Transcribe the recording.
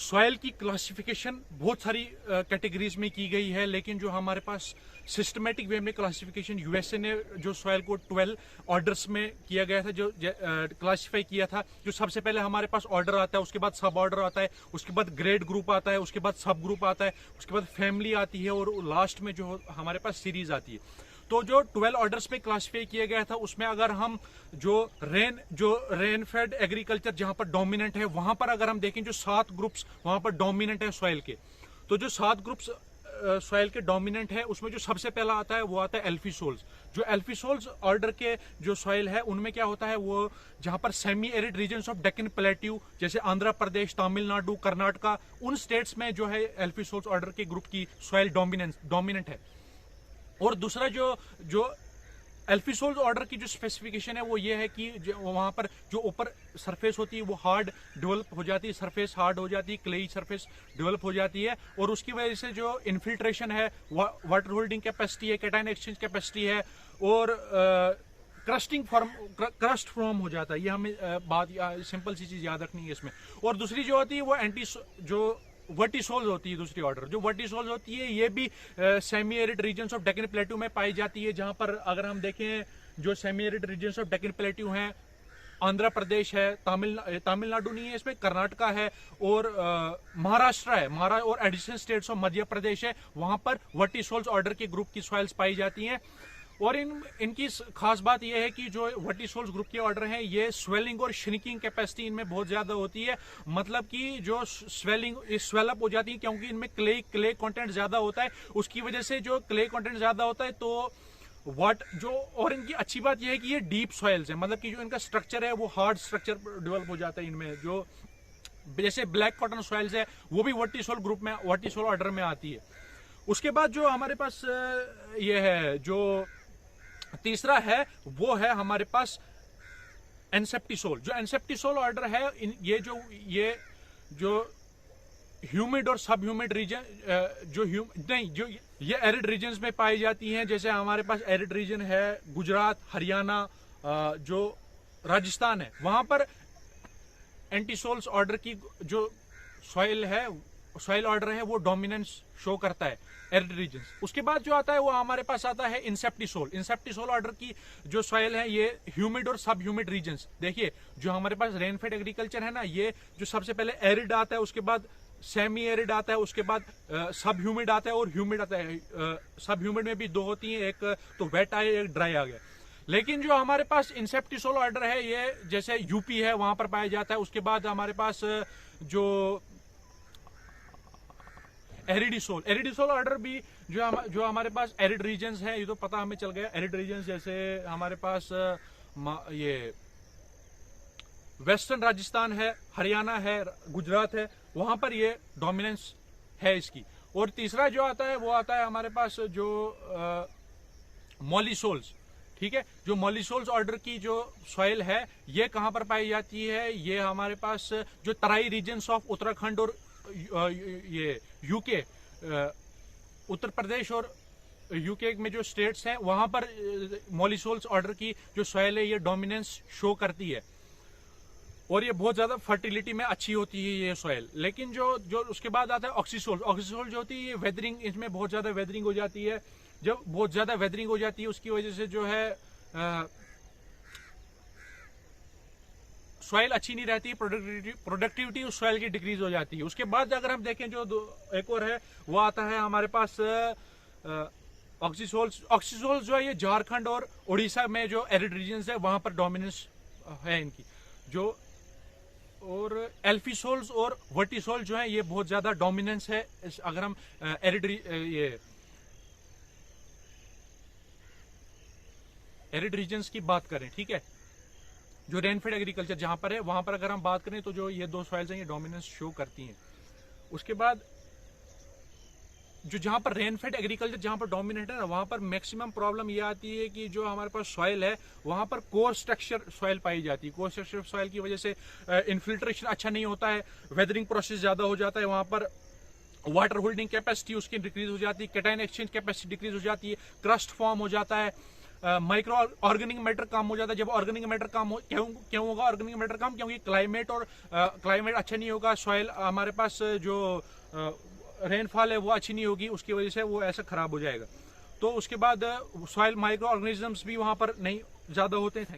Soil की classification बहुत सारी कैटेगरीज में की गई है, लेकिन जो हमारे पास सिस्टमेटिक वे में क्लासिफिकेशन यूएसए ने जो सॉयल को 12 ऑर्डर्स में किया गया था, जो क्लासिफाई किया था। जो सबसे पहले हमारे पास ऑर्डर आता है, उसके बाद सब ऑर्डर आता है, उसके बाद ग्रेड ग्रुप आता है, उसके बाद सब ग्रुप आता है, उसके बाद फैमिली आती है और लास्ट में जो हमारे पास सीरीज आती है। तो जो 12 ऑर्डर्स में क्लासिफाई किया गया था, उसमें अगर हम जो रेन फेड एग्रीकल्चर जहां पर डोमिनेंट है, वहां पर अगर हम देखें जो 7 ग्रुप्स वहां पर डोमिनेंट है सॉइल के, तो जो 7 ग्रुप्स सॉइल के डोमिनेंट है, उसमें जो सबसे पहला आता है वो आता है एल्फीसोल्स। जो एल्फीसोल्स ऑर्डर के जो सॉइल है, उनमें क्या होता है, वो जहां पर semi arid regions of Deccan plateau जैसे आंध्र प्रदेश, तमिलनाडु, कर्नाटका, उन स्टेट्स में जो है एल्फीसोल्स ऑर्डर के ग्रुप की सॉइल डोमिनेंट है। और दूसरा जो एल्फीसोल्स ऑर्डर की जो स्पेसिफिकेशन है वो ये है कि वहां पर जो ऊपर सरफेस होती है वो हार्ड डेवलप हो जाती है, सरफेस हार्ड हो जाती है, क्लेई सरफेस डेवलप हो जाती है, और उसकी वजह से जो इन्फिल्ट्रेशन है, वाटर होल्डिंग कैपेसिटी है, कैटायन एक्सचेंज कैपेसिटी है, और क्रस्ट फॉर्म हो जाता है। ये हमें बात सिंपल सी चीज याद रखनी है इसमें। और दूसरी जो होती है वो वर्टिसोल्स होती है। दूसरी ऑर्डर जो वर्टिसोल्स होती है, ये भी semi arid regions of Deccan plateau में पाई जाती है, जहां पर अगर हम देखें जो semi arid regions of Deccan plateau हैं, आंध्र प्रदेश है, तमिलनाडु नहीं है इसमें, कर्नाटका है, और महाराष्ट्र है, और additional states of Madhya Pradesh है, वहां पर वर्टिसोल्स ऑर्डर के ग्रुप की सॉइल्स पाई जाती हैं। और इनकी खास बात यह है कि जो वर्टिसोल्स ग्रुप के ऑर्डर हैं, ये स्वेलिंग और श्रिंकिंग कैपेसिटी इनमें बहुत ज्यादा होती है। मतलब कि जो स्वेलअप हो जाती है, क्योंकि इनमें क्ले कंटेंट ज्यादा होता है, उसकी वजह से जो क्ले कंटेंट ज्यादा होता है, तो और इनकी अच्छी बात यह है कि ये डीप सॉइल्स है, मतलब कि जो इनका स्ट्रक्चर है वो हार्ड स्ट्रक्चर डेवलप हो जाता है इनमें। जो जैसे ब्लैक कॉटन सॉइल्स है, वो भी वर्टिसोल ऑर्डर में आती है। उसके बाद जो हमारे पास ये है, जो तीसरा है, वो है हमारे पास एनसेप्टिसोल। जो एनसेप्टिसोल ऑर्डर है, ये जो ह्यूमिड और सब ह्यूमिड रीजन, जो ये एरिड रीजन्स में पाई जाती हैं। जैसे हमारे पास एरिड रीजन है गुजरात, हरियाणा, जो राजस्थान है, वहां पर एंटीसोल्स ऑर्डर की जो सॉइल ऑर्डर है वो डोमिनेंस शो करता है एरिड रीजन्स। उसके बाद जो आता है वो हमारे पास आता है इंसेप्टिसोल ऑर्डर की जो सॉइल है, ये ह्यूमिड और सब ह्यूमिड रीजन्स। देखिए जो हमारे पास रेनफेड एग्रीकल्चर है ना, ये जो सबसे पहले एरिड आता है, उसके बाद सेमी एरिड आता है, उसके बाद सब ह्यूमिड आता है और ह्यूमिड आता है। सब ह्यूमिड में भी दो होती है, एक तो वेट आया, एक ड्राई आ गया। लेकिन जो हमारे पास इंसेप्टिसोल ऑर्डर है, ये जैसे यूपी है वहां पर पाया जाता है। उसके बाद हमारे पास जो एरिडिसोल ऑर्डर भी जो हमारे पास एरिड रीजन्स है, ये तो पता हमें चल गया। एरिड रीजन्स जैसे हमारे पास ये वेस्टर्न राजस्थान है, हरियाणा है, गुजरात है, वहां पर ये डोमिनेंस है इसकी। और तीसरा जो आता है वो आता है हमारे पास जो मॉलिसोल्स। ठीक है, जो मॉलिसोल्स ऑर्डर की जो सॉइल है, ये कहां पर पाई जाती है, ये हमारे पास जो तराई रीजन्स ऑफ उत्तराखंड और ये यूके, उत्तर प्रदेश और यूके में जो स्टेट्स हैं, वहां पर मॉलिसोल्स ऑर्डर की जो सॉइल है, ये डोमिनेंस शो करती है, और ये बहुत ज्यादा फर्टिलिटी में अच्छी होती है ये सॉइल। लेकिन जो उसके बाद आता है ऑक्सीसोल जो होती है, ये वेदरिंग, इसमें बहुत ज्यादा वेदरिंग हो जाती है। जब बहुत ज्यादा वेदरिंग हो जाती है, उसकी वजह से जो है सॉइल अच्छी नहीं रहती, प्रोडक्टिविटी उस सॉइल की डिक्रीज हो जाती है। उसके बाद अगर हम देखें जो एक और है, वो आता है हमारे पास ऑक्सीसोल्स जो है, ये झारखंड और उड़ीसा में जो एरिड रीजन्स है वहां पर डोमिनेंस है इनकी। जो और एल्फीसोल्स और वर्टिसोल जो है, ये बहुत ज्यादा डोमिनेंस है अगर हम एरिड रीजन्स की बात करें। ठीक है, जो रेनफेड एग्रीकल्चर जहां पर है, वहां पर अगर हम बात करें तो जो ये दो सॉइल्स हैं, ये डोमिनेंस शो करती हैं। उसके बाद जो जहां पर रेनफेड एग्रीकल्चर जहां पर डोमिनेट है ना, वहां पर मैक्सिमम प्रॉब्लम ये आती है कि जो हमारे पास सॉइल है, वहां पर कोर्स टेक्सचर सॉइल पाई जाती है। कोर्स टेक्सचर सॉइल की वजह से इन्फिल्ट्रेशन अच्छा नहीं होता है, वेदरिंग प्रोसेस ज्यादा हो जाता है, वहां पर वाटर होल्डिंग कैपेसिटी उसकी डिक्रीज हो जाती है, कैटायन एक्सचेंज कैपेसिटी डिक्रीज हो जाती है, क्रस्ट फॉर्म हो जाता है, माइक्रो ऑर्गेनिक मैटर कम हो जाता है। जब ऑर्गेनिक मैटर कम हो, क्यों होगा ऑर्गेनिक मैटर कम? क्योंकि क्लाइमेट अच्छा नहीं होगा, सॉइल हमारे पास जो रेनफॉल है वो अच्छी नहीं होगी, उसकी वजह से वो ऐसा खराब हो जाएगा। तो उसके बाद सॉइल माइक्रो ऑर्गेनिजम्स भी वहां पर नहीं ज्यादा होते हैं।